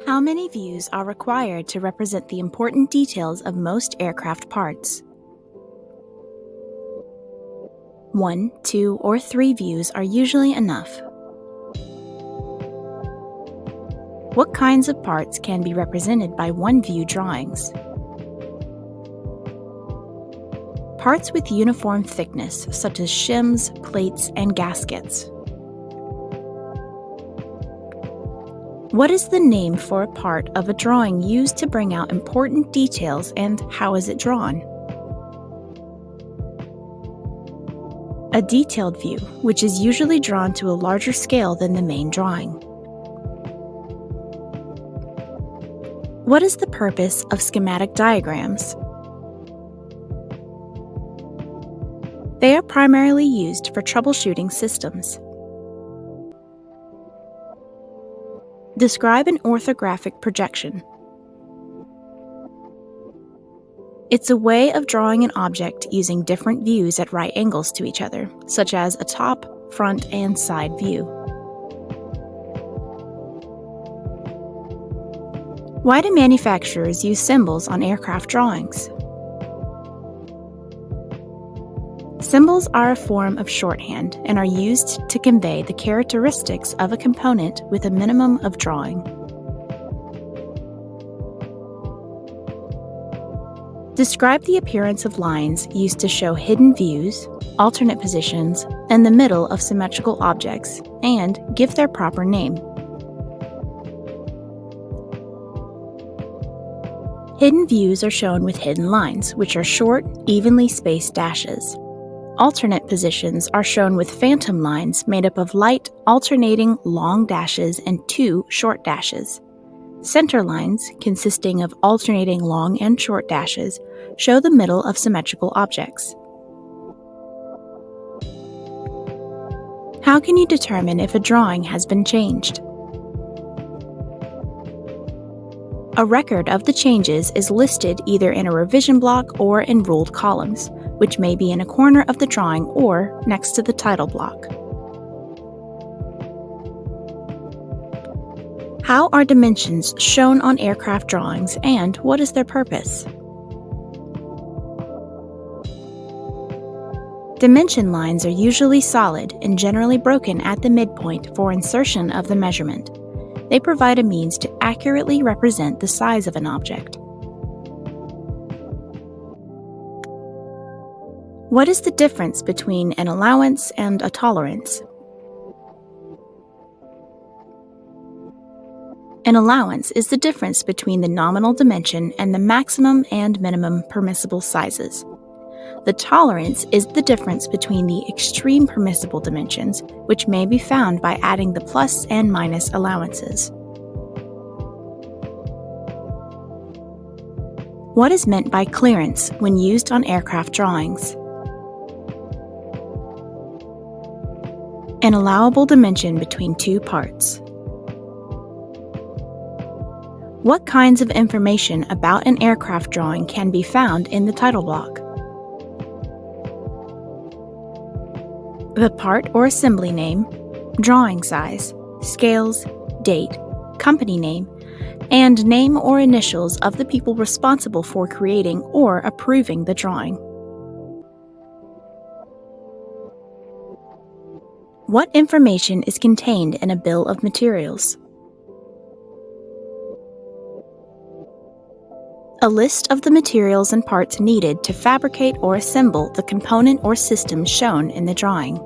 How many views are required to represent the important details of most aircraft parts? 1, 2, or 3 views are usually enough. What kinds of parts can be represented by one-view drawings? Parts with uniform thickness, such as shims, plates, and gaskets. What is the name for a part of a drawing used to bring out important details, and how is it drawn? A detailed view, which is usually drawn to a larger scale than the main drawing. What is the purpose of schematic diagrams? They are primarily used for troubleshooting systems. Describe an orthographic projection. It's a way of drawing an object using different views at right angles to each other, such as a top, front, and side view. Why do manufacturers use symbols on aircraft drawings? Symbols are a form of shorthand and are used to convey the characteristics of a component with a minimum of drawing. Describe the appearance of lines used to show hidden views, alternate positions, and the middle of symmetrical objects, and give their proper name. Hidden views are shown with hidden lines, which are short, evenly spaced dashes. Alternate positions are shown with phantom lines made up of light, alternating long dashes and 2 short dashes. Center lines, consisting of alternating long and short dashes, show the middle of symmetrical objects. How can you determine if a drawing has been changed? A record of the changes is listed either in a revision block or in ruled columns, which may be in a corner of the drawing or next to the title block. How are dimensions shown on aircraft drawings, and what is their purpose? Dimension lines are usually solid and generally broken at the midpoint for insertion of the measurement. They provide a means to accurately represent the size of an object. What is the difference between an allowance and a tolerance? An allowance is the difference between the nominal dimension and the maximum and minimum permissible sizes. The tolerance is the difference between the extreme permissible dimensions, which may be found by adding the plus and minus allowances. What is meant by clearance when used on aircraft drawings? An allowable dimension between 2 parts. What kinds of information about an aircraft drawing can be found in the title block? The part or assembly name, drawing size, scales, date, company name, and name or initials of the people responsible for creating or approving the drawing. What information is contained in a bill of materials? A list of the materials and parts needed to fabricate or assemble the component or system shown in the drawing.